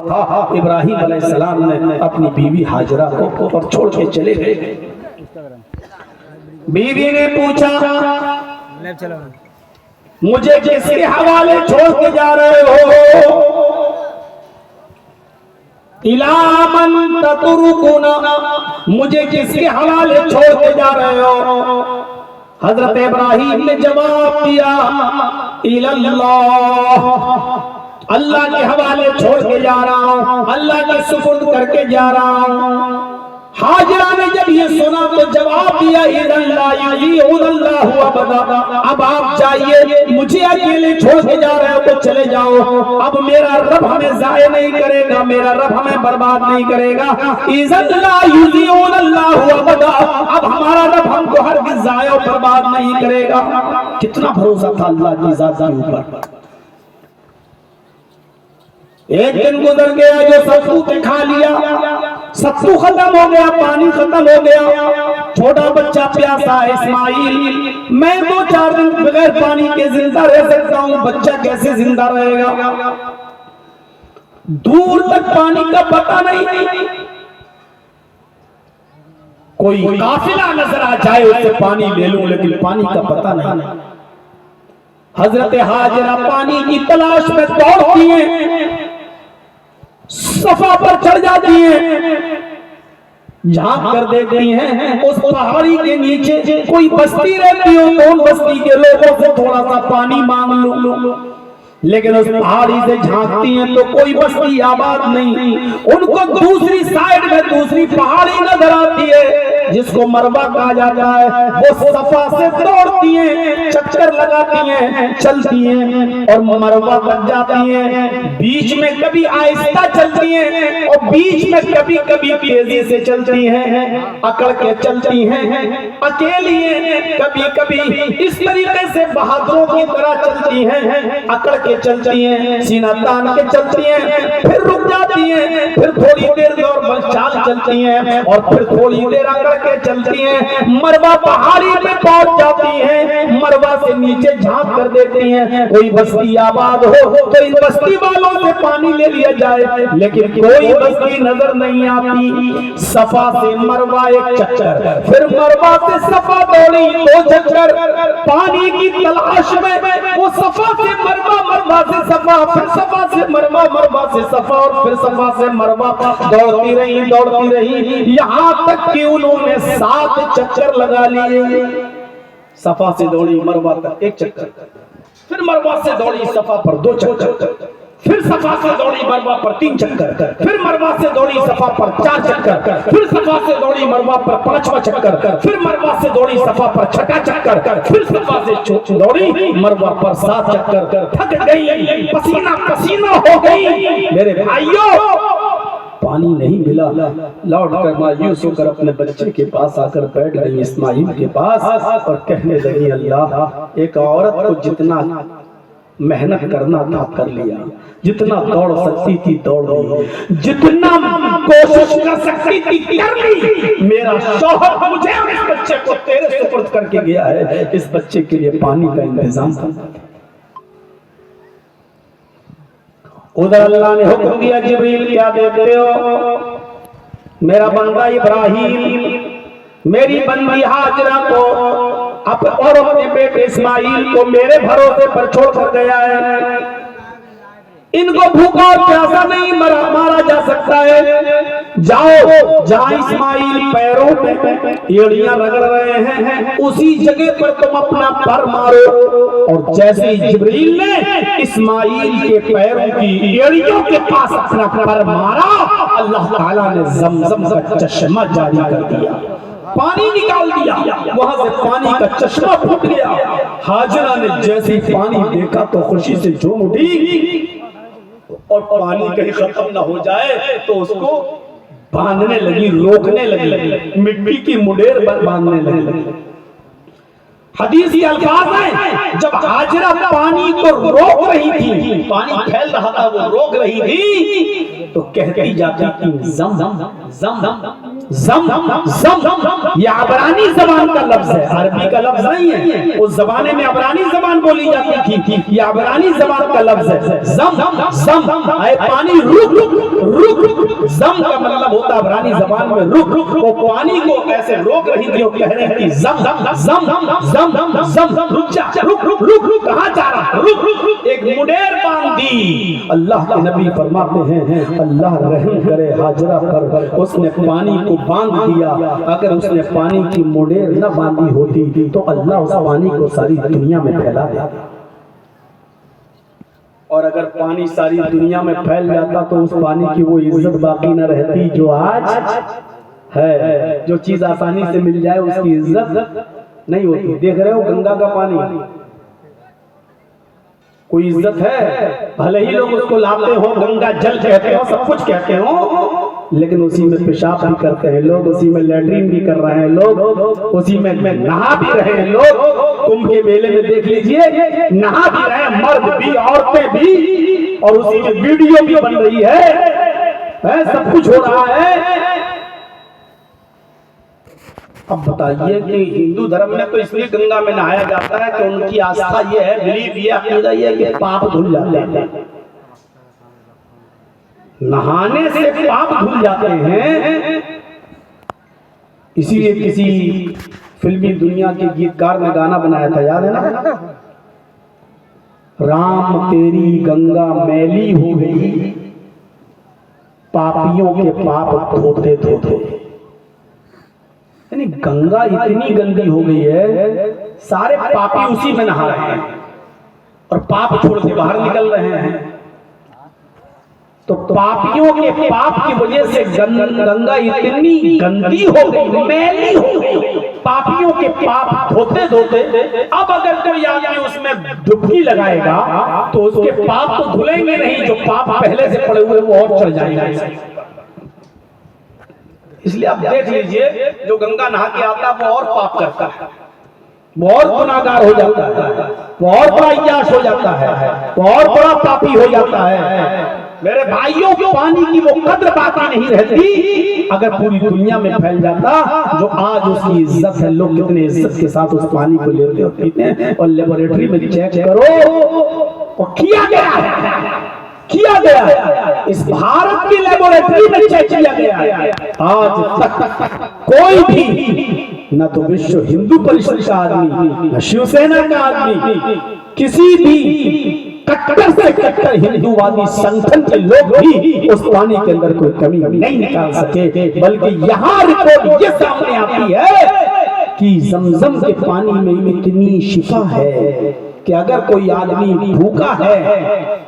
इब्राहिम अलैहिस्सलाम ने अपनी बीवी हाजरा को और छोड़ के चले गए। बीवी ने पूछा, मुझे किसके हवाले छोड़ के जा रहे हो? इला मन ततरुकुना, मुझे किसके हवाले छोड़ के जा रहे हो? हजरत इब्राहिम ने जवाब दिया, इल्लल्लाह, अल्लाह के हवाले छोड़ के जा रहा हूं, अल्लाह के सुपुर्द करके जा रहा हूं। हाजरा ने जब ये सुना तो जवाब दिया, अब आप जाइए, मुझे अकेले छोड़ के जा रहे हो तो चले जाओ। अब मेरा रब हमें जाया नहीं करेगा, मेरा रब हमें बर्बाद नहीं करेगा। अब हमारा रब हमको हरगिज़ जाया और बर्बाद नहीं करेगा। कितना भरोसा था अल्लाह की ज़ात के ऊपर। एक दिन गुजर गया जो सत्तू पे खा लिया, सत्तू खत्म हो गया, पानी खत्म हो गया, छोटा बच्चा प्यासा है इस्माइल, मैं 2-4 दिन बगैर पानी के जिंदा रह सकता हूँ, बच्चा कैसे जिंदा रहेगा? दूर तक पानी का पता नहीं, कोई काफिला नजर आ जाए उससे पानी ले लूं, लेकिन पानी का पता नहीं। हजरत हाजरा पानी की तलाश में दौड़ती हैं, सफा पर चढ़ जाती हैं, झांक कर देखती हैं उस पहाड़ी के नीचे कोई बस्ती रहती हो, कौन बस्ती के लोगों से थोड़ा सा पानी मांग लूं। लेकिन उस पहाड़ी से झांकती हैं तो कोई बस्ती आबाद नहीं। उनको दूसरी साइड में दूसरी पहाड़ी नजर आती है जिसको मरवा कहा जाता है। वो सफा से दौड़ती हैं, चक्कर लगाती हैं, चलती हैं और मरवा तक जाती हैं। बीच में कभी आहिस्ता चलती हैं और बीच में कभी कभी तेजी से चलती हैं, अकड़ के चलती हैं, अकेली हैं, कभी कभी इस तरीके से बहादुरों की तरह चलती हैं, अकड़ के चलती हैं, सीना तान के चलती हैं, फिर रुक जाती हैं, फिर थोड़ी देर और चाल चलती हैं और फिर थोड़ी देर अकड़ के चलती हैं। मरवा पहाड़ी पे पहुंच जाती हैं, मरवा से नीचे झांक कर देखती हैं कोई बस्ती आबाद हो तो इस बस्ती वालों से पानी ले लिया जाए, लेकिन कोई बस्ती नजर नहीं आती। सफा से मरवा एक चक्कर, फिर मरवा से सफा दौड़ी 2 चक्कर, पानी की तलाश में वो सफा से मरवा, मरवा से सफा, फिर सफा से मरवा, मरवा से सफा और फिर सफा से मरवा दौड़ती रही, यहाँ तक कि उन्होंने 7 चक्कर लगा लिए। सफा से दौड़ी मरवा तक 1 चक्कर, फिर मरवा से दौड़ी सफा पर 2 चक्कर, फिर सफा से दौड़ी मरवा पर 3 चक्कर, फिर मरवा से दौड़ी सफा पर 4 चक्कर, फिर सफा से दौड़ी मरवा पर 5वां चक्कर, फिर मरवा से दौड़ी सफा पर 6वां चक्कर, फिर सफा से दौड़ी मरवा पर 7 चक्कर। थक गई, पसीना पसीना हो गई। मेरे भाइयों, पानी नहीं मिला, लौट कर मायूस होकर अपने बच्चे के पास आकर बैठ गई, इस्माइल के पास, और कहने लगी, अल्लाह, एक औरत को जितना मेहनत करना था कर लिया, जितना दौड़ सकती थी दौड़ ली, जितना कोशिश कर सकती थी कर ली। मेरा शौहर मुझे और इस बच्चे को तेरे सुपुर्द करके गया है, इस बच्चे के लिए पानी का इंतजाम था। उधर अल्लाह ने हुक्म दिया, जिब्रील क्या देते हो? मेरा बंदा इब्राहिम मेरी बंदी हाजरा को और अपने बेटे इस्माइल को मेरे भरोसे पर छोड़कर गया है। इनको भूखा और प्यासा नहीं मारा जा सकता है। जाओ, जहाँ इस्माइल पैरों पे एड़ियां रगड़ रहे हैं उसी जगह पर तुम अपना पर मारो। और जैसे ही जिब्रील ने इस्माइल के पैरों की एड़ियों के पास अपना पर मारा, अल्लाह ताला ने ज़मज़म का चश्मा जारी कर दिया, पानी निकाल दिया, वहां से पानी का चश्मा फूट गया। हाजरा ने जैसे ही पानी देखा तो खुशी से झूम उठी और पानी कहीं खत्म ना हो जाए तो उसको बांधने लगी, रोकने लगी, मिट्टी की मुडेर बांधने लगी। हदीस के अल्फाज हैं, जब हाजरा पानी को रोक रही थी, पानी फैल रहा था वो रोक रही थी, तो कहती जाती थी जम जम जम जम जम जम। ये अबरानी जबान का लफ्ज है, अरबी का लफ्ज नहीं है। उस जमाने में अबरानी जबान बोली जाती थी, ये अबरानी जबान का लफ्ज है। जम जम जम, पानी रुक रुक, जम का मतलब होता है इब्रानी जबान में रुक। वो पानी को कैसे रोक रही थी, वो कह रही थी जम जम जम जम जम, रुक जा, रुक रुक रुक रुक, कहां जा रहा, रुक रुक। एक मुडेर बांध दी। अल्लाह के नबी फरमाते हैं अल्लाह रहम करे हाजरा पर, उसने पानी को बांध दिया। अगर उसने पानी की मुडेर न बांधी होती तो अल्लाह उस पानी को सारी दुनिया में फैला देता। और अगर पानी सारी दुनिया में फैल जाता तो उस पानी की वो इज्जत बाकी न रहती जो आज है। जो चीज आसानी से मिल जाए उसकी इज्जत नहीं होती। देख रहे हो गंगा का पानी, कोई इज्जत है? भले ही लोग उसको लाते हो, गंगा जल कहते हो, सब कुछ कहते हो, लेकिन उसी में पेशाब भी करते हैं लोग, उसी में लैट्रिन भी कर रहे हैं लोग, उसी में नहा भी रहे हैं लोग। कुंभ के मेले में देख लीजिए, नहा भी रहे हैं मर्द भी औरतें भी, और उसी में वीडियो भी बन रही है, सब कुछ हो रहा है। अब बताइए कि हिंदू धर्म में तो इसलिए गंगा में नहाया जाता है कि उनकी आस्था ये है, बिलीव ये अकीदा ये है कि पाप धुल जाते हैं। नहाने से पाप धुल जाते हैं। इसीलिए किसी फिल्मी दुनिया के गीतकार ने गाना बनाया था, याद है ना? राम तेरी गंगा मैली हो गई, पापियों के पाप धोते धोते। यानी गंगा इतनी गंदी हो गई है, सारे पापी उसी में नहा रहे हैं और पाप छोड़ के बाहर निकल रहे हैं। तो पापियों के पाप की वजह से गंगा इतनी गंदी हो गई, मैली हो गई, पापियों के पाप धोते धोते अब अगर कोई आदमी उसमें डुबकी लगाएगा तो उसके पाप तो धुलेंगे नहीं, जो पाप पहले से पड़े हुए वो और चढ़ जाएंगे। इसलिए आप देख लीजिए, जो गंगा नहा के आता है वो और पाप करता है, बहुत गुनाहगार हो जाता है, बहुत बड़ा इजास हो जाता है, बहुत बड़ा पापी हो जाता है। मेरे भाइयों, पानी की वो कद्र बाकी नहीं रहती अगर पूरी दुनिया में फैल जाता। जो आज उसकी इज्जत है, लोग कितने इज्जत के साथ उस पानी को लेते और पीते हैं। और लेबोरेटरी में चेक करो, और किया गया इस भारत की लेबोरेटरी में चेक किया गया। आज तक कोई भी, न तो विश्व हिंदू परिषद का आदमी, न शिवसेना का आदमी, किसी भी कट्टर से कट्टर हिंदूवादी संगठन के लोग भी उस पानी के अंदर कोई कमी नहीं निकाल सके। बल्कि यहाँ रिपोर्ट ये सामने आती है कि जमजम के पानी में इतनी शिफा है कि अगर कोई आदमी भूखा है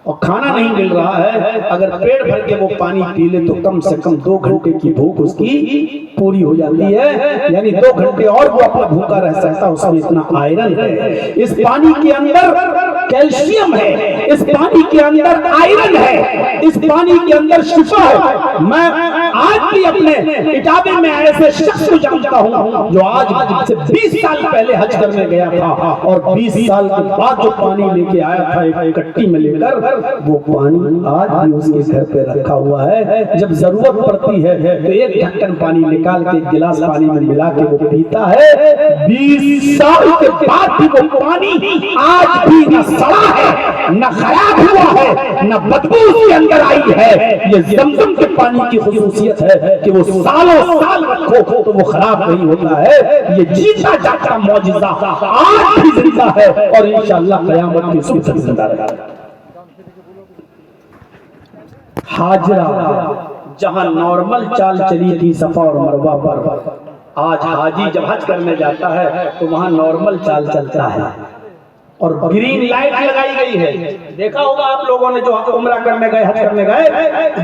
और खाना नहीं मिल रहा है, अगर पेट भर के वो पानी पी ले तो कम से कम 2 घंटे की भूख उसकी पूरी हो जाती है। यानी 2 घंटे और वो अपना भूखा रह सकता, उसमें इतना आयरन है। इस पानी के अंदर कैल्शियम है, इस पानी के अंदर आयरन है, इस पानी के अंदर शिफा है। मैं आज भी अपने इटावे में ऐसे शख्स को जानता हूँ जो आज से 20 साल पहले हज करने गया था और 20 साल के बाद जो पानी लेके आया था एक कट्टी में लेकर, वो पानी आज भी उसके घर पे रखा हुआ है। जब जरूरत पड़ती है तो एक ढक्कन पानी निकाल के गिलास पानी में मिला के वो पीता है। 20 साल के बाद भी वो पानी आज भी न सड़ा है, न खराब हुआ है, न बदबू उसके अंदर आई है। ये ज़मज़म के पानी की खुसूसियत है कि वो सालों साल रखो तो वो खराब नहीं होता है। ये जीता जाता मौजिज़ा आज भी जिंदा है और इंशाअल्लाह क़यामत की सुबह तक जिंदा रहेगा। हाजरा जहां नॉर्मल चाल चली थी सफा और मरवा पर, आज हाजी जब हज करने जाता है तो वहां नॉर्मल चाल चलता है और ग्रीन लाइट लगाई गई है। देखा होगा आप लोगों ने जो उम्रा करने गए, हज करने गए,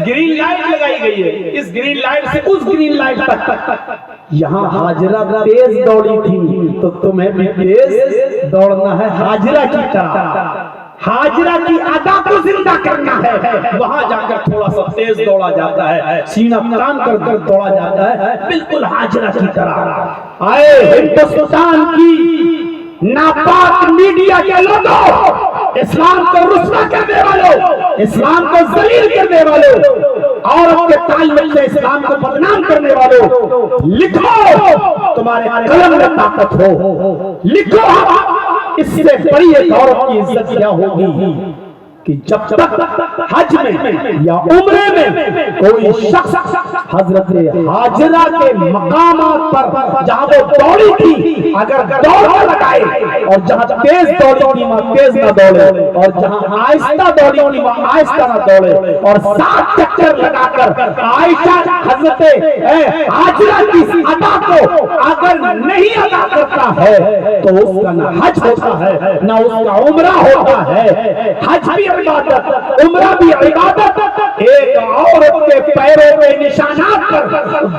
ग्रीन लाइट लगाई गई है। इस ग्रीन लाइट से उस ग्रीन लाइट तक। यहाँ हाजरा तेज दौड़ी थी तो तुम्हें भी तेज दौड़ना है हाजरा की तरह। हाजरा की अदा को जिंदा करना है। वहां जाकर थोड़ा सा तेज दौड़ा जाता है, सीना तान कर दौड़ा जाता है, बिल्कुल हाजरा की तरह। आए हिंदुस्तान की नापाक मीडिया के लोगों, इस्लाम को रुस्वा करने वालों, इस्लाम को जलील करने वालों और अपने ताल्लुक से इस्लाम को बदनाम करने वालों, लिखो, तुम्हारे कलम में ताकत हो, लिखो। इससे बड़ी एक औरत की इज्जत क्या होगी? कि जब तक हज में या उम्रे में कोई शख्स हजरत हाजरा के मकामात पर जहां वो दौड़ी थी अगर दौड़ लगाए और जहां तेज दौड़ी थी वहां तेज ना दौड़े और जहां आहिस्ता दौड़ी थी वहां आहिस्ता ना दौड़े और 7 चक्कर लगाकर आयशा हजरत हाजरा की अदा को अगर नहीं अदा करता है तो उसका ना हज होता है ना उसका उम्रा होता है। हज भी इबादत, उम्रा भी इबादत। एक औरत के पैरों के निशानात पर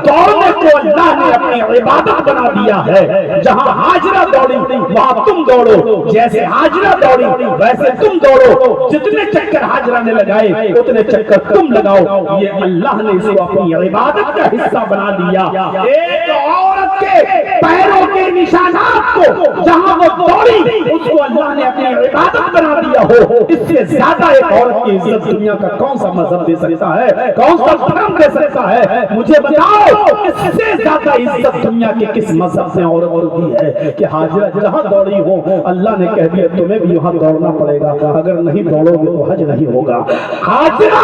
दौड़ने को अल्लाह ने अपनी इबादत बना दिया है। जहां हाजरा दौड़ी वहां तुम दौड़ो, जैसे हाजरा दौड़ी वैसे तुम दौड़ो। जितने चक्कर हाजरा ने लगाए उतने चक्कर तुम लगाओ। ये अल्लाह ने इसको अपनी इबादत का हिस्सा बना दिया। एक औरत के पैरों के निशानात को जहां वो दौड़ी उसको अल्लाह ने अपनी इबादत बना दिया हो। इससे ज्यादा एक औरत की इज्जत दुनिया का कौन सा मजहब दे सकता है, कौन सा धर्म दे सकता है? मुझे बताओ, इससे ज्यादा इज्जत दुनिया के किस मजहब ने औरत को दी है कि हाजिरा जहां दौड़ी हो अल्लाह ने कह दिया तुम्हें भी वहां दौड़ना पड़ेगा, अगर नहीं दौड़ोगे तो हज नहीं होगा। हाजिरा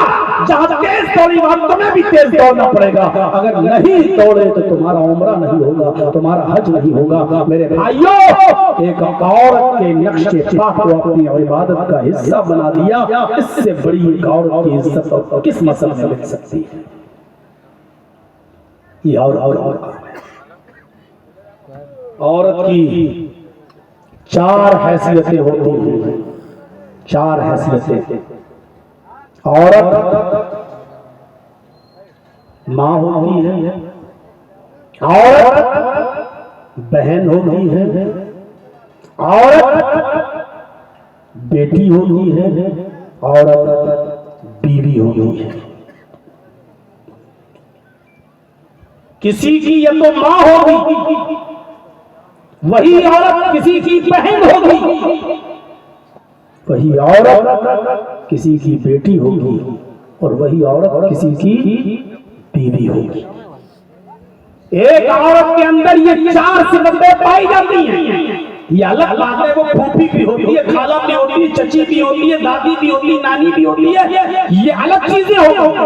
जहां तेज दौड़ी वहां तुम्हें भी तेज दौड़ना पड़ेगा, अगर नहीं दौड़े तो तुम्हारा उम्रा नहीं होगा, तुम्हारा हज नहीं होगा। मेरे भाइयों, एक औरत के नक्शे पाक को अपनी इबादत का हिस्सा बना दिया, इससे बड़ी एक औरत की इज्जत किस मसले में मिल सकती है? ये और औरत की 4 हैसियतें होती हैं, 4 हैसियतें। औरत माँ होती है, औरत बहन होती है, औरत बेटी होती है, औरत बीवी होती है। किसी की या तो माँ होगी, वही औरत किसी की बहन होगी, वही औरत किसी की बेटी होगी और वही औरत किसी की बीवी होगी। एक औरत के अंदर ये 4 सिफतें पाई जाती हैं। ये अलग बात है, वो फूफी भी होती है, खाला भी होती है, चची भी होती है, दादी भी होती है, नानी भी होती है, ये अलग चीजें होती।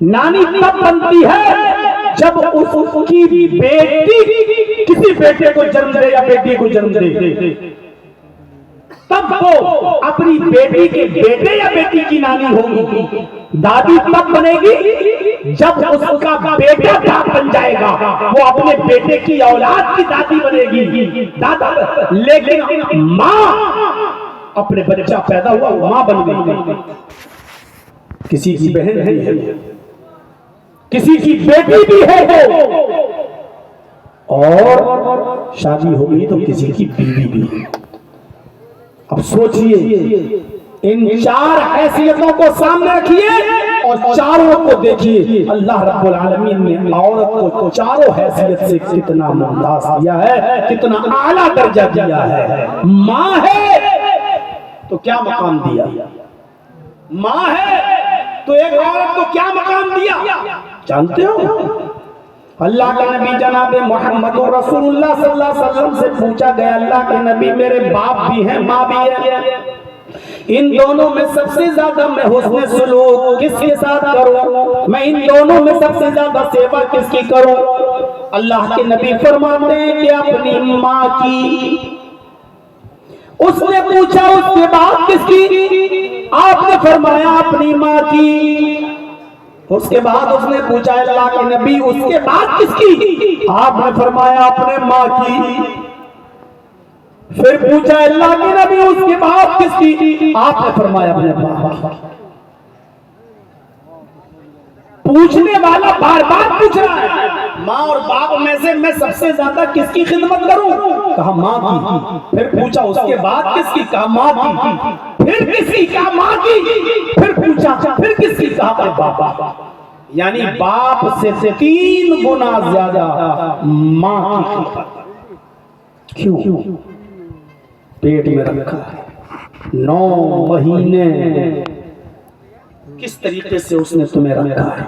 नानी तब बनती है जब उसकी बेटी किसी बेटे को जन्म दे या बेटी को जन्म दे, तब वो अपनी बेटी के बेटे या बेटी की नानी होगी। दादी तब बनेगी जब उसका बेटा दाद बन जाएगा, वो अपने बेटे की औलाद की दादी बनेगी, दादा। लेकिन माँ अपने बच्चा पैदा हुआ माँ बन गई, किसी की बहन नहीं है, किसी की बेटी भी है वो, और शादी हो गई तो किसी की बीवी भी है। अब सोचिए, इन 4 हैसियतों को सामने रखिए और चारों को देखिए। अल्लाह रब्बुल आलमीन ने औरत को चारों हैसियत से कितना मुमताज किया है, कितना आला दर्जा दिया है। माँ है तो क्या मकाम दिया, माँ है तो एक औरत को क्या मकाम दिया जानते हो? अल्लाह के नबी जनाब मोहम्मद रसूलुल्लाह सल्लल्लाहु अलैहि वसल्लम से पूछा गया, अल्लाह के नबी मेरे बाप भी हैं माँ भी है, इन दोनों में सबसे ज्यादा मैं हुस्न सुलूक किसके साथ करूं, मैं इन दोनों में सबसे ज्यादा सेवा किसकी करूं? अल्लाह के नबी फरमाते हैं कि अपनी माँ की। उसने पूछा उसके बाद किसकी? आपने फरमाया अपनी माँ की। उसके बाद उसने पूछा अल्लाह के नबी उसके बाद किसकी? आपने फरमाया अपने माँ की। फिर पूछा अल्लाह के नबी उसके बाद किसकी? आपने फरमाया अपने बाप की। पूछने वाला बार बार पूछ रहा है, माँ और बाप में से मैं सबसे ज्यादा किसकी खिदमत करूं? कहा माँ की। फिर पूछा उसके बाद किसकी? कहा माँ की। फिर किसकी? कहा माँ की। फिर पूछा फिर किसकी? कहा अपने बाप। यानी बाप से 3 गुना ज्यादा माँ की। क्यों? पेट में रखा है 9 महीने, किस तरीके से उसने तुम्हें रखा है,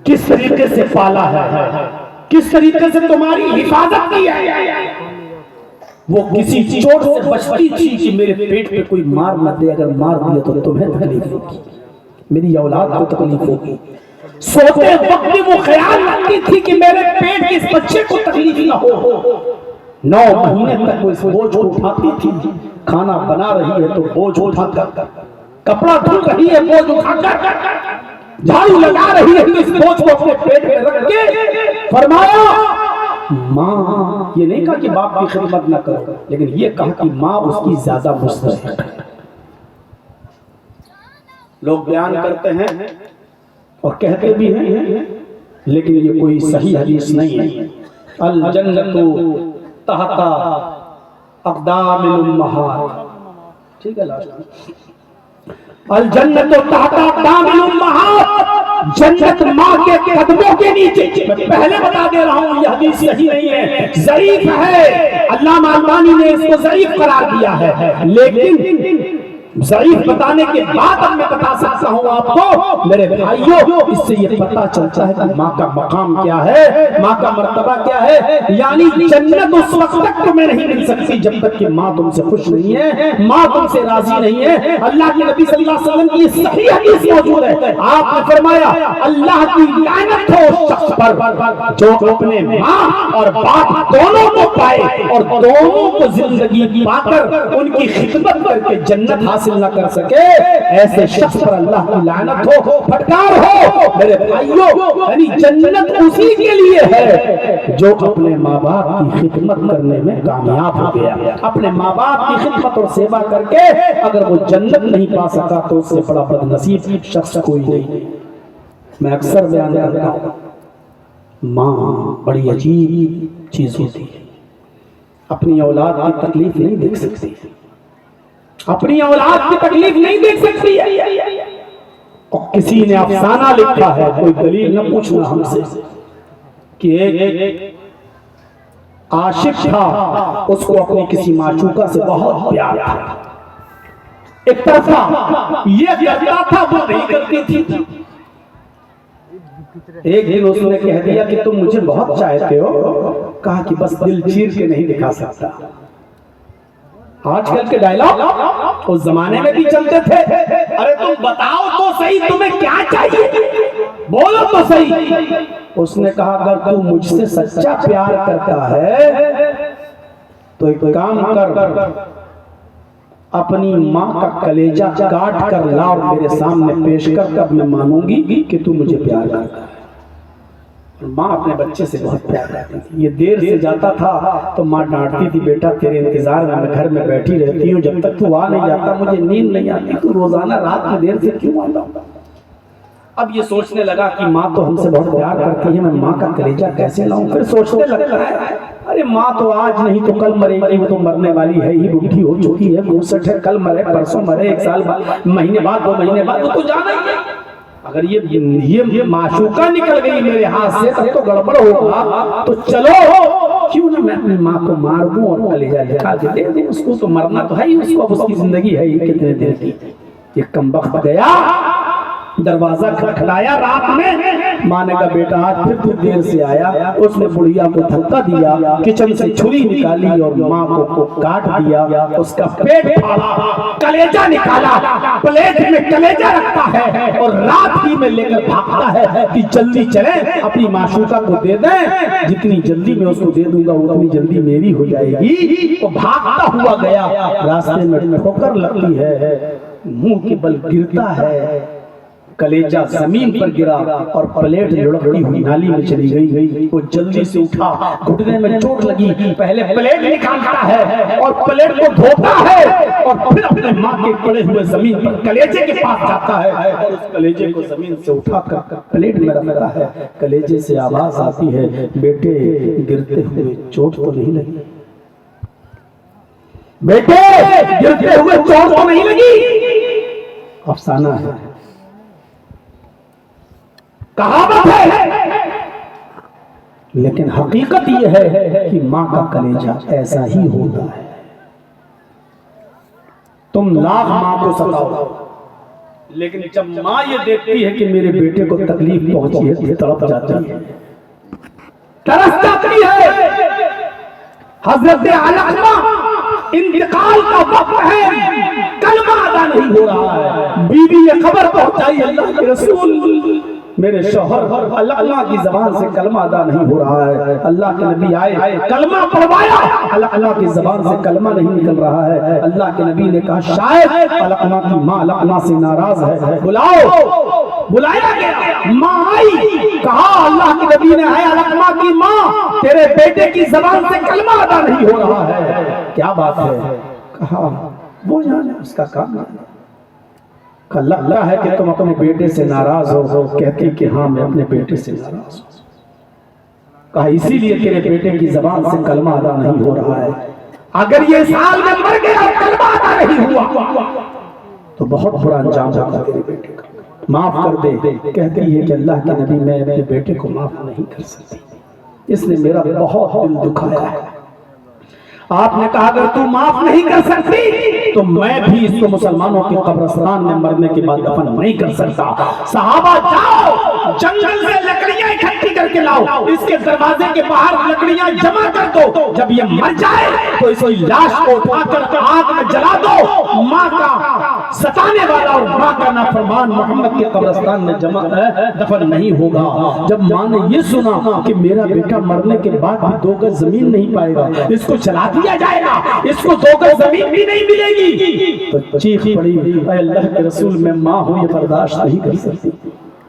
किस तरीके से पाला है, किस तरीके से तुम्हारी हिफाजत की है। वो किसी चोट से बचती थी कि मेरे पेट पे कोई मार न दे, अगर मार दिया तो तुम्हें तकलीफ होगी, मेरी औलाद को तकलीफ होगी। सोते वक्त भी वो ख्याल रखती थी कि मेरे पेट के इस बच्चे को तकलीफ ना हो। 9 महीने तक वो इस बोझ को उठाती थी, खाना बना रही है तो बोझ उठाकर, कपड़ा धुल रही है बोझ उठाकर, झाड़ू लगा रही है तो इस बोझ को अपने पेट में रख के फरमाया माँ, ये नहीं कहा कि बाप की खिदमत न करो, लेकिन ये कहा कि माँ उसकी ज्यादा मुस्तहिक है। लोग बयान करते हैं और कहते भी हैं, लेकिन ये कोई सही हदीस नहीं है। अल जन्नतु तहता अक़दामिल उम्महात, ठीक है लास्ट, अल जन्नतु तहता अक़दामिल उम्महात, जन्नत माँ के कदमों के नीचे। मैं पहले बता दे रहा हूँ ये हदीस सही नहीं है, ज़ईफ है। अल्लामा अलबानी ने इसको ज़ईफ करार दिया है, लेकिन ज़ईफ बताने के बाद अब मैं बता सकता हूँ आपको मेरे भाइयों, इससे ये पता चलता है कि माँ का मकाम क्या है, माँ का मर्तबा क्या है। यानी जन्नत उस वक्त तक तुम्हें नहीं मिल सकती जब तक कि माँ तुमसे खुश नहीं है, माँ तुमसे राजी नहीं है। अल्लाह के नबी सल्लल्लाहु अलैहि वसल्लम की सही हदीस मौजूद है, आपने फरमाया अल्लाह की लानत हो उस शख्स पर जो अपने माँ और बाप दोनों को पाए और दोनों को जिंदगी पाकर उनकी खिदमत करके जन्नत हासिल न कर सके, ऐसे शख्स पर अल्लाह की लानत हो, फटकार हो। मेरे भाइयों, यानी जन्नत उसी के लिए है जो अपने माँ बाप की खिदमत करने में कामयाब हो गया। अपने माँ बाप की खिदमत और सेवा करके अगर वो जन्नत नहीं पा सका तो उससे बड़ा बदनसीब शख्स कोई नहीं। मैं अक्सर बयान करता हूँ, माँ बड़ी अजीब चीज होती है, अपनी औलाद की तकलीफ नहीं देख सकती, अपनी औलाद की तकलीफ नहीं देख सकती है। और किसी ने अफसाना लिखा है, कोई दलील न पूछना हमसे, कि एक आशिक था, उसको अपनी किसी माशूका से बहुत प्यार था। एक तरफा ये करता था, वो नहीं करती थी। एक दिन उसने कह दिया कि तुम मुझे बहुत चाहते हो, कहा कि बस दिल चीर के नहीं दिखा सकता। आजकल के डायलॉग उस जमाने में भी चलते थे, अरे तुम बताओ तो सही तुम्हें क्या चाहिए, बोलो तो सही। उसने कहा अगर तू मुझसे सच्चा प्यार करता है तो एक काम कर, अपनी माँ का कलेजा काट कर ला और मेरे सामने पेश कर, तब मैं मानूंगी कि तू मुझे प्यार करता है। माँ अपने बच्चे से बहुत प्यार करती थी। ये देर से जाता था तो माँ डांटती थी, बेटा तेरे इंतजार में मैं घर में बैठी रहती हूँ, जब तक तू आ नहीं जाता मुझे नींद नहीं आती, तू रोजाना रात में देर से क्यों आता हूँ। अब ये सोचने लगा कि माँ तो हमसे बहुत प्यार करती है, मैं माँ का कलेजा कैसे लाऊं। फिर सोचने लगता है, अरे माँ तो आज नहीं तो कल मरेगी, वो तो मरने वाली है ही, बुढ़ी हो चुकी है, 62 है, कल मरे परसों मरे, 1 साल बाद, महीने बाद, 2 महीने बाद, वो तो जाना ही है। अगर ये माशूका निकल गई मेरे हाथ से तब तो गड़बड़ होगा। तो चलो क्यों ना मैं अपनी माँ को मार दूं और कलेजा निकाल के दे दूं, उसको तो मरना तो है ही, उसको अब उसकी जिंदगी है ही कितने दिन की। ये कमबख्त गया, दरवाजा खटखटाया रात में, माँ ने कहा बेटा आज फिर तू देर से आया। उसने बुढ़िया को धक्का दिया, किचन से छुरी निकाली और माँ को काट दिया, उसका पेट फाड़ा, कलेजा निकाला, प्लेट में कलेजा रखता है और रात ही में लेकर भागता है कि जल्दी चले अपनी माशूका को दे दें, जितनी जल्दी मैं उसको दे दूंगा उतनी जल्दी मेरी हो जाएगी। तो भागता हुआ गया, रास्ते में ठोकर लगती है, मुंह के बल गिरता है, कलेजा जमीन पर गिरा और प्लेट लुढ़कती हुई नाली में चली गई। वो जल्दी से उठा, घुटने में चोट लगी, पहले प्लेट निकालता है और प्लेट को धोता है और फिर अपने माँ के पड़े हुए जमीन पर कलेजे के पास जाता है और उस कलेजे को जमीन से उठाकर प्लेट में रखता है। कलेजे से आवाज आती है, बेटे गिरते हुए चोट तो नहीं लगी, बेटे गिरते हुए चोट तो नहीं लगी। अफसाना है, कहावत है, लेकिन हकीकत यह है कि माँ का कलेजा ऐसा ही होता है। तुम लाख माँ को सताओ, लेकिन जब माँ ये देखती है कि मेरे बेटे को तकलीफ पहुंची है तो तड़प जाती है, तरस जाती है। हजरत अलकमा इंतकाल का वक्त है, कलमा अदा नहीं हो रहा है। बीवी ने खबर पहुंचाई, अल्लाह के रसूल मेरे शौहर अलकमा की जबान से कलमा अदा नहीं हो रहा है। अल्लाह के नबी आए, कलमा पढ़वाया, अलकमा की जबान से कलमा नहीं निकल रहा है। अल्लाह के नबी ने कहा शायद अलकमा की माँ अलकमा से नाराज है, बुलाओ। बुलाया गया, माँ आई, कहा अल्लाह के नबी ने है अलकमा की माँ, तेरे बेटे की जबान से कलमा अदा नहीं हो रहा है। क्या बात है? कहा वो जाने, उसका काम है। लगता है कि तुम अपने बेटे से नाराज हो। कहती कि हाँ मैं अपने बेटे से नाराज हूं। कहा इसीलिए तेरे बेटे की जबान से कलमा अदा नहीं हो रहा है। अगर ये साल में मर गया और कलमा अदा नहीं हुआ तो बहुत बुरा अंजाम होगा तेरे बेटे का, माफ कर दे। कहती है कि अल्लाह के नबी मैं अपने बेटे को माफ नहीं कर सकती, इसने मेरा बहुत दिल दुखाया है। आपने कहा अगर तू माफ नहीं कर सकती तो मैं भी इसको मुसलमानों के कब्रिस्तान में मरने के बाद दफन नहीं कर सकता। सहाबा जाओ जंगल से लकड़ियां इकट्ठी करके लाओ, इसके दरवाजे के बाहर लकड़ियां जमा कर दो, जब ये मर जाए तो इसकी लाश को उठाकर आग में जला दो। माँ का सताने वाला और माँ का नाफरमान मोहम्मद के कब्रिस्तान में जमा दफन नहीं होगा। जब माँ ने ये सुना कि मेरा बेटा मरने के बाद भी 2 गज जमीन नहीं पाएगा, इसको जला दिया जाएगा, इसको 2 गज जमीन भी नहीं मिलेगी, तो चीख पड़ी अल्लाह के रसूल मैं माँ हूँ, ये बर्दाश्त नहीं कर सकती।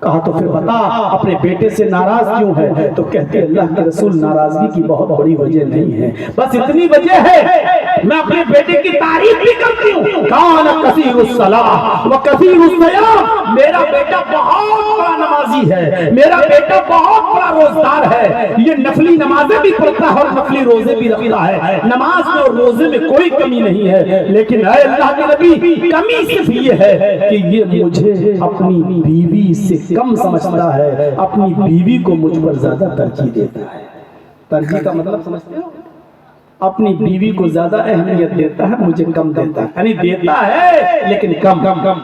कहा तो फिर बता अपने बेटे से नाराज क्यों है? तो कहते अल्लाह के रसूल नाराजगी की बहुत बड़ी वजह नहीं है, बस इतनी वजह है मैं अपने बेटे की तारीफ भी करती हूँ। कान कसीरुस सलाह व कसीरुस सियाम, मेरा बेटा बहुत बड़ा नमाजी है, मेरा बेटा बहुत बड़ा रोजदार है, ये नफली नमाजें भी पढ़ता है और नफली रोजे भी रखता है, नमाज में और रोजे में कोई कमी नहीं है। लेकिन अल्लाह के नबी कमी सिर्फ ये है कि ये मुझे अपनी बीवी से कम समझता है, अपनी बीवी को मुझ पर ज्यादा तरजीह देता है। तरजीह का मतलब समझते हो? अपनी बीवी को ज्यादा अहमियत देता है, मुझे कम देता है, यानी देता है लेकिन कम कम कम।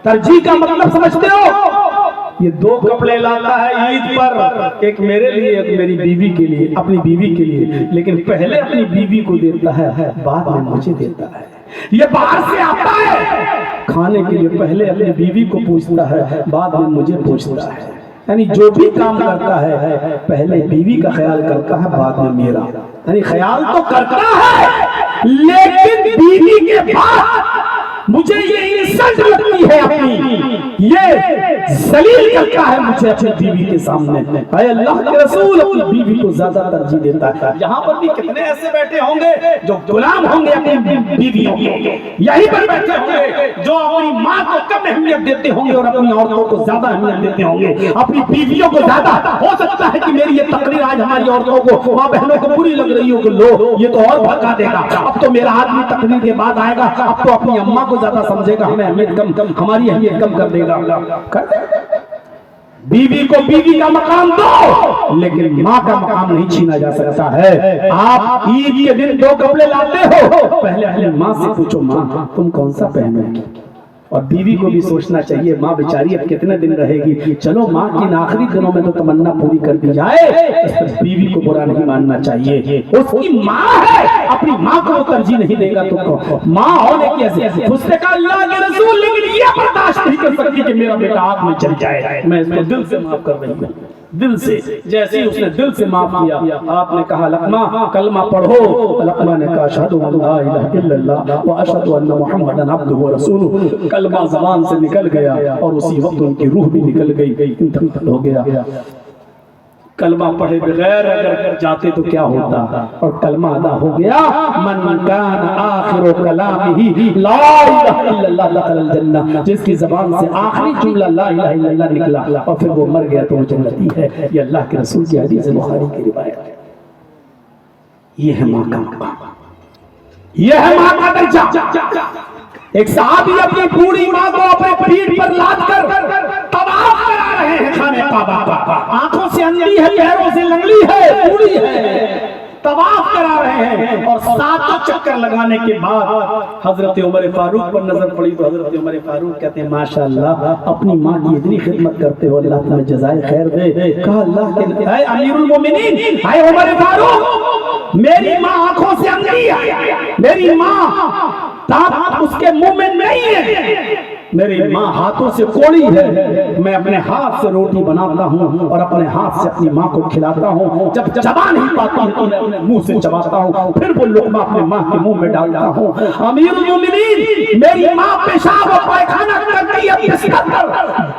तरजीह का मतलब समझते हो? ये 2 कपड़े लाता है ईद पर, एक मेरे लिए एक मेरी बीवी के लिए, अपनी बीवी के लिए, लेकिन पहले अपनी बीवी को देता है, बाद में मुझे देता है। ये बाहर से आता है खाने के लिए, पहले अपनी बीवी को पूछता है, बाद में मुझे पूछता है। यानी जो भी काम करता है पहले बीवी का ख्याल करता है, बाद में मेरा। यानी ख्याल तो करता है लेकिन बीवी के बाद मुझे ये इंसल्ट लगती है अपनी, ये जलील करता है मुझे अपनी बीवी के सामने। अल्लाह के रसूल अपनी बीवी को ज्यादा तरजीह देता है। यहाँ पर भी कितने ऐसे बैठे होंगे जो गुलाम होंगे अपनी बीवियों के, यहीं पर बैठे होंगे जो अपनी माँ को कम अहमियत देते होंगे और अपनी औरतों को ज्यादा अहमियत देते होंगे, अपनी बीवियों को ज्यादा। हो सकता है कि मेरी ये तकरीर आज हमारी औरतों को, माँ बहनों को बुरी लग रही हो कि लो ये तो और भड़का देगा, अब तो मेरा आदमी तकरीर के बाद आएगा, अब तो अपनी अम्मा को ज्यादा समझेगा, हमें अहमियत कम, हमारी अहमियत कम कर देगा। बीवी को बीवी का मकाम दो, लेकिन माँ का मकाम नहीं छीना जा सकता है। आप ईद के दिन 2 कपड़े लाते हो, पहले अपनी माँ से पूछो माँ तुम कौन सा पहनोगी, और बीवी को भी सोचना चाहिए माँ बेचारी अब कितने दिन रहेगी, चलो माँ की आखिरी दिनों में तो तमन्ना पूरी कर दी जाए, इस पर बीवी को बुरा नहीं मानना चाहिए। उसकी माँ है, अपनी माँ को तरजीह नहीं देगा तो माँ होने की ऐसे उसने कहा अल्लाह के रसूल लेकिन ये बर्दाश्त नहीं कर सकती कि मेरा बेटा आग में चल जाए, मैं इसको दिल से माफ कर रही हूँ, दिल से। जैसे ही उसने दिल से माफ किया, आपने कहा लकमा कलमा पढ़ो, लकमा ने कहा अशहदु अल्ला इलाहा इल्लल्लाह व अशहदु अन्न मुहम्मदन अब्दुहु व रसूलुहु। कलमा ज़बान से निकल गया और उसी वक्त उनकी रूह भी निकल गई, इंतकाल हो गया। कलमा पढ़े बगैर अगर जाते तो क्या होता, और कलमा अदा हो गया। मन कान आखिरु कलामिही ला इलाहा इल्लल्लाह दखलल जन्नह, जिसकी ज़बान से आखिरी जुमला ला इलाहा इल्लल्लाह निकला और फिर वो मर गया तो वो जन्नती है। ये अल्लाह के रसूल की हदीस बुखारी की रिवायत है। ये है माँ का मकाम, ये है माँ का दर्जा। एक सहाबी अपनी बूढ़ी माँ को अपने पीठ पर लाद कर तवाफ करा रहे हैं खाने काबा का, आंखों से अंधी है, पैरों से लंगड़ी है, बूढ़ी है, तवाफ करा रहे हैं। और 7 चक्कर लगाने के बाद हजरत उमर फारूक पर नजर पड़ी तो हजरत उमर फारूक कहते हैं माशाअल्लाह अपनी माँ की इतनी खिदमत करते हो, अल्लाह तुम्हें जज़ाए खैर दे। कहा अल्लाह के अमीरुल मोमिनीन, हाय उमर फारूक मेरी माँ आंखों से अंधी है, मेरी माँ दांत उसके मुंह में नहीं है, मेरी माँ हाथों से कोड़ी है, मैं अपने हाथ से रोटी बनाता हूँ और अपने हाथ से अपनी माँ को खिलाता हूँ। जब चबा नहीं पाती है तो मैं अपने मुंह से चबाता हूँ, फिर वो लुक़मा अपने माँ के मुंह में डालता हूँ। अमीरुल मोमिनीन, मेरी माँ पेशाब और पायखाना करती है,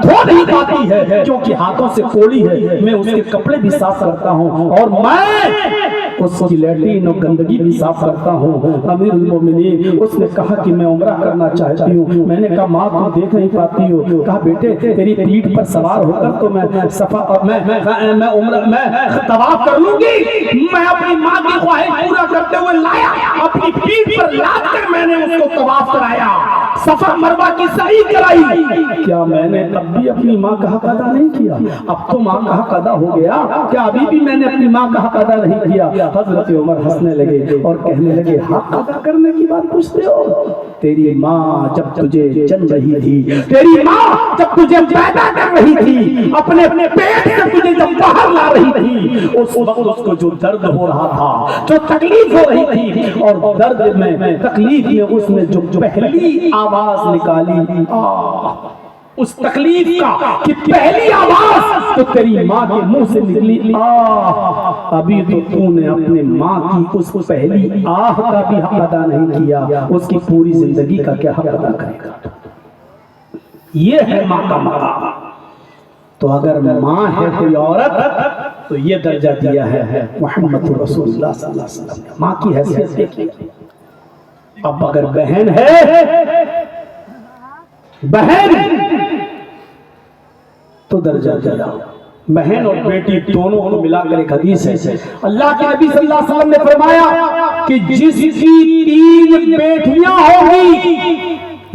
धो नहीं पाती है क्योंकि हाथों से कोड़ी है, मैं उसके कपड़े भी साफ करता हूँ और मैं उसकी लैट्रिन और गंदगी भी साफ करता हूँ। अमीरुल मोमिनीन, उसने कहा कि मैं उम्रा करना चाहती हूँ। मैंने कहा माँ तुम देख नहीं पाती हो। कहा बेटे तेरी पीठ पर सवार होकर तो मैं सफा मैं उम्रा मैं तवाफ कर लूंगी। मैं अपनी माँ की ख्वाहिश पूरा करते हुए लाया, अपनी पीठ पर लाद कर मैंने उसको तवाफ कराया, सफा मरवा की सही कराई। क्या मैंने तब भी अपनी माँ का हक अदा नहीं किया? अब तो माँ का हक अदा हो गया, क्या अभी भी मैंने अपनी माँ का हक अदा नहीं किया? हजरत उमर हंसने लगे और कहने लगे हक अदा करने की बात पूछते हो? तेरी माँ जब तुझे जन्म रही थी, तेरी माँ जब तुझे पैदा कर रही थी, अपने अपने पेट से तुझे जब बाहर ला रही थी, उस वक्त उसको जो दर्द हो रहा था, जो तकलीफ हो रही थी, और दर्द में तकलीफ में उसने जो पहली आवाज निकाली, उस तकलीफ का कि पहली आवाज तो तेरी माँ के मुंह से निकली, अभी तो तूने अपने माँ की उस पहली आह का भी हक अदा नहीं किया, उसकी पूरी जिंदगी का क्या हक अदा करेगा? ये है माँ का मकाम। तो अगर माँ है कोई औरत तो ये दर्जा दिया है मोहम्मद रसूलुल्लाह सल्लल्लाहु अलैहि वसल्लम। माँ की हैसियत देखिए। अब अगर बहन है, बहन तो दर्जा दिया। बहन और बेटी दोनों को मिलाकर एक हदीस है, अल्लाह के नबी सल्लल्लाहु अलैहि वसल्लम ने फरमाया कि जिसकी 3 बेटियां होंगी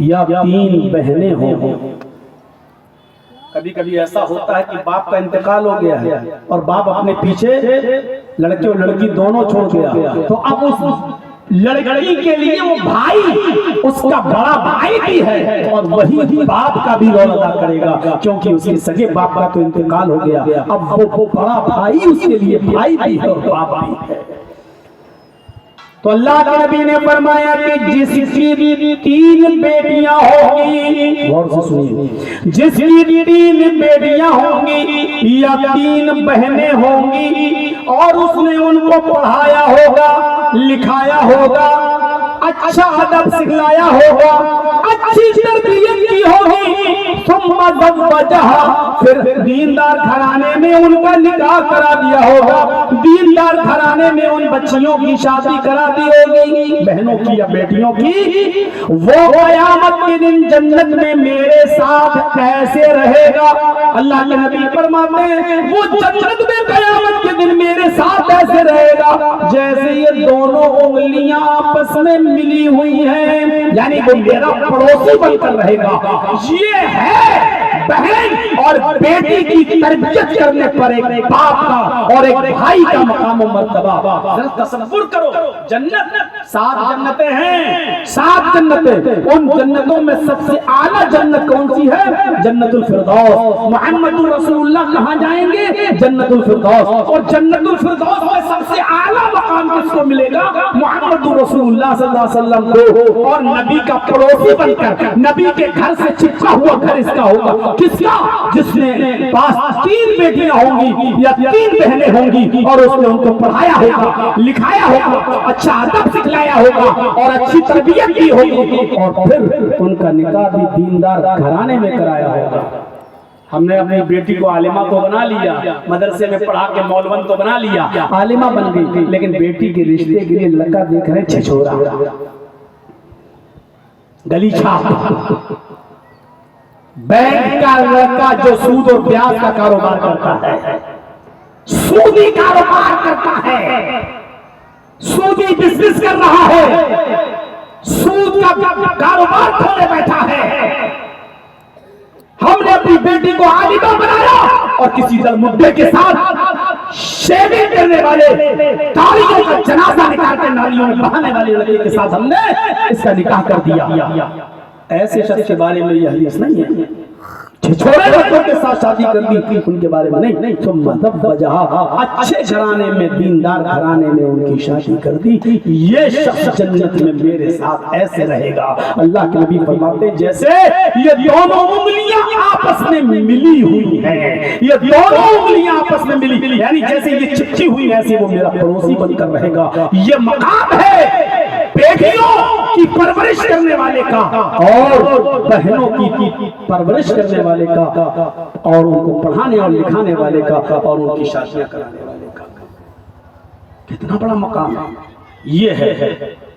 या 3 बहनें होंगी। कभी कभी ऐसा होता है कि बाप का इंतकाल हो गया है और बाप अपने पीछे लड़के और लड़की दोनों छोड़ गया, तो अब उस लड़की के लिए वो भाई, उसका बड़ा भाई भी है और वही बाप का भी रोल अदा करेगा, क्योंकि उसके सगे बाप का तो इंतकाल हो गया। अब वो बड़ा भाई उसके लिए भाई भी है और बाप भी है। तो अल्लाह के नबी ने फरमाया कि जिसकी भी 3 बेटियां होंगी, गौर से सुनिए, जिसकी 3 बेटियां होंगी या 3 बहनें होंगी और उसने उनको पढ़ाया होगा, लिखाया होगा, अच्छा अदब सिखलाया होगा, अच्छी तरबियत की होगी, फिर दीनदार घराने में उनका निकाह करा दिया होगा, दीनदार घराने में उन बच्चियों की शादी करा दी होगी, बहनों की या बेटियों की, वो क़यामत के दिन जन्नत में मेरे साथ कैसे रहेगा? अल्लाह के नबी फरमाते हैं वो जन्नत में क़यामत के दिन मेरे साथ ऐसे रहेगा जैसे ये दोनों उंगलियां आपस में मिली हुई हैं, यानी वो मेरा पड़ोसी बनकर रहेगा। ये है बहन और बेटी की तरबियत करने पर एक बाप का और एक भाई का मकाम और मर्तबा। तसव्वुर करो, जन्नत 7 जन्नतें हैं, 7 जन्नतें, उन जन्नतों में सबसे आला जन्नत कौन सी है? जन्नतुल फिरदौस। मुहम्मदुर रसूलुल्लाह कहां जाएंगे? जन्नतुल फिरदौस। और जन्नतुल फिरदौस में सबसे आला मकाम किसको मिलेगा? मुहम्मदुर रसूलुल्लाह सल्लल्लाहु अलैहि वसल्लम को। और नबी का पड़ोसी बनकर, नबी के घर से चिपका हुआ घर इसका होगा। किसका? जिसने पास 3 बेटियां होंगी या 3 बहनें होंगी और उसने उनको पढ़ाया होगा, लिखाया होगा, अच्छा अदब सिखलाया होगा और अच्छी तरबियत की होगी और फिर उनका निकाह भी दीनदार घराने में कराया होगा। हमने अपनी बेटी को आलिमा तो बना लिया, मदरसे में पढ़ा के मौलवन तो बना लिया, आलिमा बन गई, लेकिन बेटी के रिश्ते के लिए लड़का देख रहे छिछोरा, गली छाप, बैंक का लड़का जो सूद और ब्याज का कारोबार करता है, सूदी कारोबार करता है, सूदी बिजनेस कर रहा है, सूद का कारोबार खोले बैठा है। हमने अपनी बेटी को आलिमा बनाया और किसी दल मुद्दे के साथ शेविंग करने वाले, तालियों का जनाजा निकाल के नालियों में बहाने वाले लड़के के साथ हमने इसका निकाह कर दिया। ऐसे शख्स के बारे में यह हदीस नहीं है। छोटे बच्चों के साथ शादी कर दी, उनके बारे में नहीं। तो मतलब वजह अच्छे घराने में, दीनदार घराने में उनकी शादी कर दी। ये शख्स जन्नत में मेरे साथ ऐसे रहेगा। अल्लाह के नबी फरमाते जैसे ये दोनों उंगलियां आपस में मिली हुई हैं, ये दोनों उंगलियां आपस में मिली, यानी जैसे ये चिपकी हुई ऐसे वो मेरा पड़ोसी बनकर रहेगा। ये मकाम है बेटियों की परवरिश करने वाले का और बहनों की परवरिश करने वाले का और उनको पढ़ाने और लिखाने वाले का और उनकी शादियां कराने वाले का। कितना बड़ा मकाम है ये है।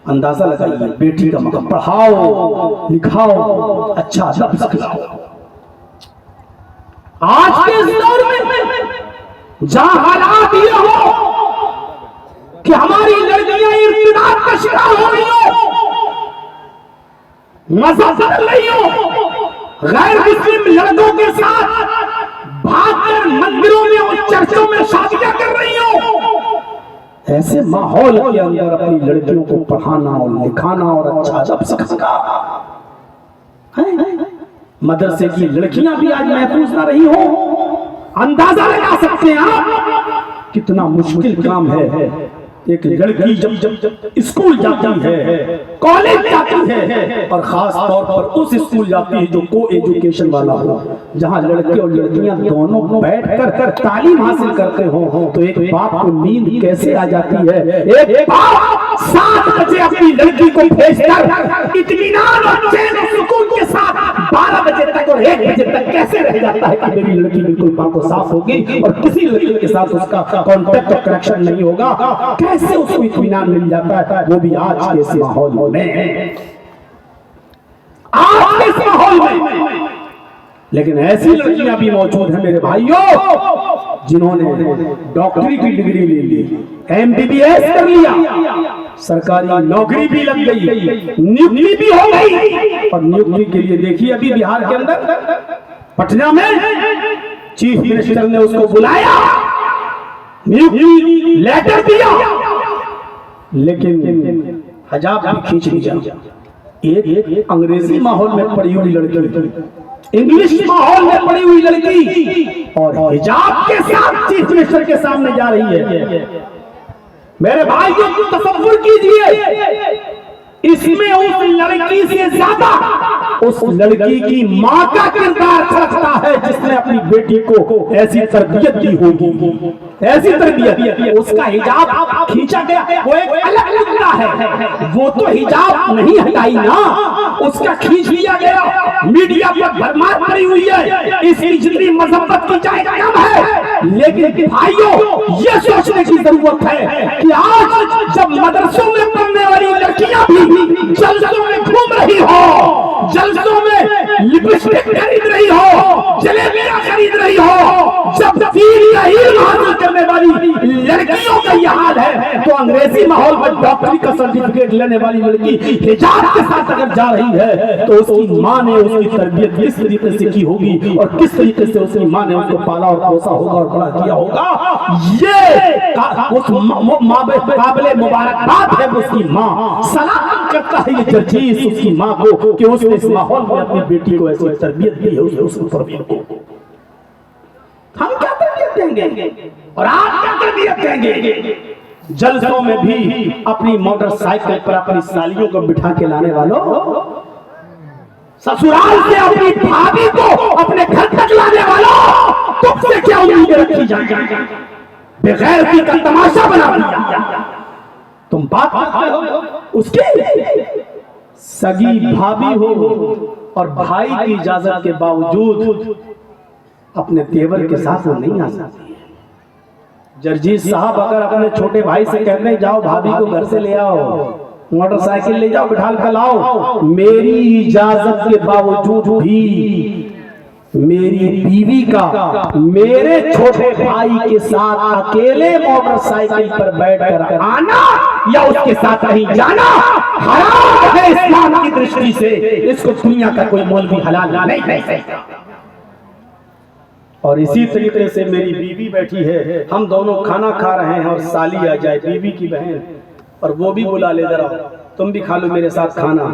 अंदाजा लगाइए बेटी का मकाम। पढ़ाओ लिखाओ, अच्छा अदब सिखाओ। आज के दौर में जहां हालात ये हो कि हमारी लड़कियां इर्तिदाद का शिकार हो रही हो, मजा कर रही हो, गैर मुस्लिम लड़कों के साथ भागकर मंदिरों में और चर्चों में शादियां कर रही हो, ऐसे माहौल के अंदर अपनी लड़कियों को पढ़ाना और लिखाना और अच्छा अदब सिखाना। मदरसे की लड़कियां भी आज महफूज ना रही हो। अंदाजा लगा सकते हैं आप कितना मुश्किल काम है। एक लड़की जब स्कूल जाती है, कॉलेज जाती है, और खास तौर पर उस स्कूल जाती है जो को एजुकेशन वाला हो, जहां लड़के और लड़कियां दोनों बैठकर तालीम हासिल करते हो, तो एक बाप को नींद कैसे आ जाती है। एक बाप 7 बजे अपनी लड़की को भेजकर इत्मीनान और चैन और सुकून के साथ 12 बजे तक और 1 बजे तक कैसे रह जाता है कि मेरी लड़की बिल्कुल पाक साफ होगी और किसी लड़की के साथ उसका कॉन्टेक्ट और कनेक्शन नहीं होगा। कैसे उसको इत्मीनान मिल जाता है, वो भी आज के इस माहौल में, आज के इस माहौल में। लेकिन ऐसी लड़कियां भी मौजूद हैं मेरे भाइयों जिन्होंने डॉक्टरी की डिग्री ले ली, MBBS कर लिया, सरकारी नौकरी भी लग गई, नियुक्ति भी हो गई। और नियुक्ति के लिए देखिए अभी बिहार के अंदर पटना में चीफ मिनिस्टर ने उसको बुलाया, नियुक्ति लेटर दिया, लेकिन हिजाब भी खींच लिया। एक अंग्रेजी माहौल में पड़ी हुई लड़की, इंग्लिश माहौल में पड़ी हुई लड़की और हिजाब के साथ चीफ मिनिस्टर के सामने जा रही है। मेरे भाइयों को तसव्वुर कीजिए, इसमें उस लड़की से ज्यादा उस लड़की की मां का किरदार छलकता है जिसने अपनी बेटी को ऐसी तरबियत दी होगी, ऐसी तरबियत। उसका हिजाब खींचा गया वो एक अलग मुद्दा है, वो तो हिजाब नहीं हटाई ना, उसका खींच लिया गया, मीडिया पर भरमार पड़ी हुई है, इसकी जितनी मजम्मत की जाए कम है। लेकिन भाइयों ये सोचने की जरूरत है कि आज जब मदरसों में पढ़ने वाली लड़कियां भी जलसों में घूम रही हो, जलसों में लिपस्टिक खरीद रही हो, जलेबियां खरीद रही हो, जब दीन का इल्म हासिल करने वाली लड़कियों का यह हाल है, तो अंग्रेजी माहौल में डॉक्टरी का सर्टिफिकेट लेने वाली लड़की हिजाब के साथ अगर जा रही है तो उसकी मां ने उसकी तरबियत किस तरीके से की होगी और किस तरीके से उसकी मां ने उसको पाला और पोसा होगा और बड़ा किया होगा। ये उस काबिले मुबारकबाद है उसकी मां। सलाम करता है ये जर्जीस उसकी मां को कि उसने इस माहौल में अपनी बेटी को ऐसी तरबियत दी है, उसको तरबियत को। हम क्या तरबियत देंगे और आप क्या तरबियत देंगे? जलसों में भी अपनी मोटरसाइकिल पर अपनी सालियों को बिठा के लाने वालों, ससुराल से अपनी भाभी को अपने घर तक लाने वालों, तुमसे क्या उम्मीद रखी जाएगी? बेगैरती का तमाशा बना दिया। तुम बात करते हो उसकी सगी भाभी हो और भाई की इजाजत के बावजूद अपने तेवर के साथ वो नहीं आ सकती। जर्जीस साहब अगर अपने छोटे भाई से कहते हैं जाओ भाभी को घर से ले आओ, मोटरसाइकिल ले जाओ बिठा कर लाओ, मेरी इजाजत के बावजूद भी मेरी बीवी का मेरे छोटे भाई के साथ अकेले मोटरसाइकिल पर बैठकर आना या उसके साथ कहीं जाना हराम है इस्लाम की दृष्टि से। इसको दुनिया का कोई मौलवी हलाल नहीं कह सकता। और इसी तरीके से मेरी बीवी बैठी है, हम दोनों खाना खा रहे हैं और साली आ जाए बीवी की बहन और वो भी बुला ले जरा तुम भी खा लो मेरे साथ खाना।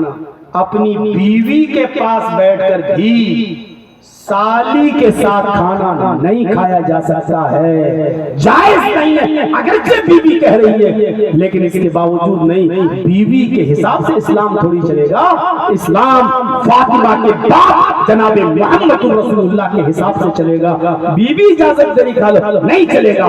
अपनी बीवी के पास बैठकर भी साली के साथ खाना नहीं खाया जा सकता है, जायज नहीं है। अगरचे बीवी कह रही है, लेकिन इसके बावजूद नहीं, बीवी के हिसाब से इस्लाम थोड़ी चलेगा। इस्लाम फातिमा के बाप जनाबे मोहम्मद रसूलुल्लाह के हिसाब से चलेगा। बीवी इजाजत देनी खा लो, नहीं चलेगा।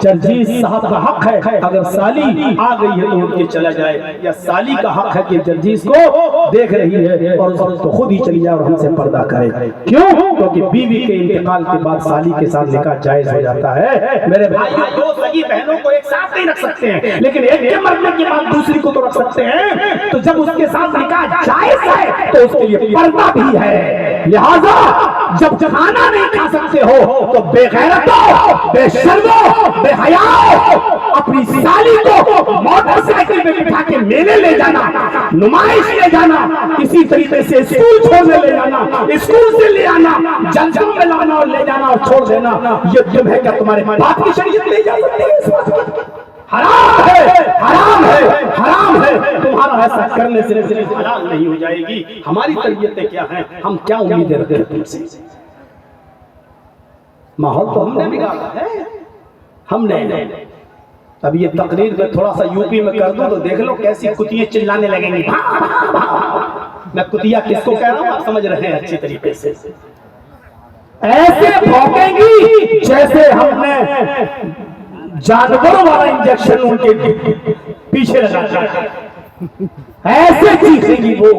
जर्जीस साहब का हक है, अगर साली आ गई है तो उठ के चला जाए, या साली का हक है कि जर्जीस को देख रही है और उसको खुद ही चली जाए और हमसे पर्दा करे। क्यों? क्योंकि बीवी के इंतकाल के बाद साली के साथ निकाह जायज हो जाता है। मेरे भाई, दो सगी बहनों को एक साथ नहीं रख सकते हैं, लेकिन एक के मरने के बाद दूसरी को तो रख सकते हैं। तो जब उसके साथ निकाह जायज है तो उसके लिए पर्दा भी है। लिहाजा जब खाना नहीं खा सकते हो तो बेगैरतो, बेशर्मो, बेहयाओ अपनी साली को मोटरसाइकिल में बिठा के मेले ले जाना, नुमाइश ले जाना, इसी तरीके से स्कूल छोड़ने ले जाना, स्कूल से ले आना, जंगल में लाना और ले जाना और छोड़ देना, ये तुम है क्या? तुम्हारे बाप की शरीयत ले जा सकती है? इस बात की हराम है, हराम है, हराम है। तुम्हारा ऐसा करने से हलाल नहीं हो जाएगी। हमारी तरबियतें क्या हैं? हम क्या उम्मीदें रखते हैं तुमसे? माहौल तो हमने बिगाड़ा है, हमने। अब ये तकरीर में थोड़ा सा यूपी में कर दूं तो देख लो कैसी कुतिये चिल्लाने लगेंगी। मैं कुतिया किसको कह रहा हूं आप समझ रहे हैं अच्छी तरीके से। ऐसे भौंकेंगी जैसे हमने जानवरों वाला इंजेक्शन उनके पीछे लगा दिया, ऐसे चीखेंगी वो।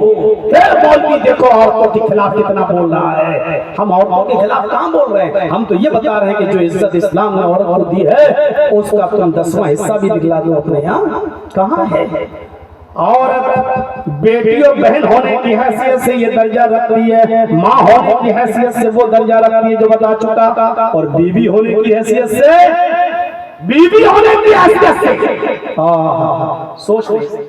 फिर मौलवी देखो औरतों के खिलाफ कितना बोल रहा है। हम औरतों के खिलाफ कहां बोल रहे हैं? हम तो ये बता रहे हैं कि जो इज्जत इस्लाम ने औरत को दी है उसका तुम 10वां हिस्सा भी दिखला दो अपने यहाँ। कहां है? औरत बेटी और बहन होने की हैसियत से ये दर्जा रखती है, माँ होने की हैसियत से वो दर्जा रखती है जो बता चुका, और बीवी होने की हैसियत से, बीवी होने की हैसियत से सोच लीजिए।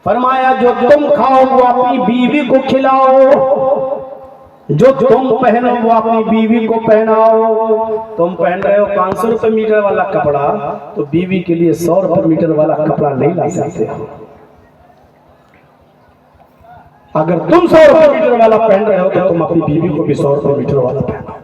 फरमाया जो तुम खाओ वो अपनी बीवी को खिलाओ, जो तुम पहनो वो अपनी बीवी को पहनाओ। तुम पहन रहे हो 500 रुपए मीटर वाला कपड़ा, तो बीवी के लिए 100 रुपए मीटर वाला कपड़ा नहीं ला सकते हो। अगर तुम 100 रुपए मीटर वाला पहन रहे हो तो तुम अपनी बीवी को भी 100 रुपए मीटर वाला पहनाओ।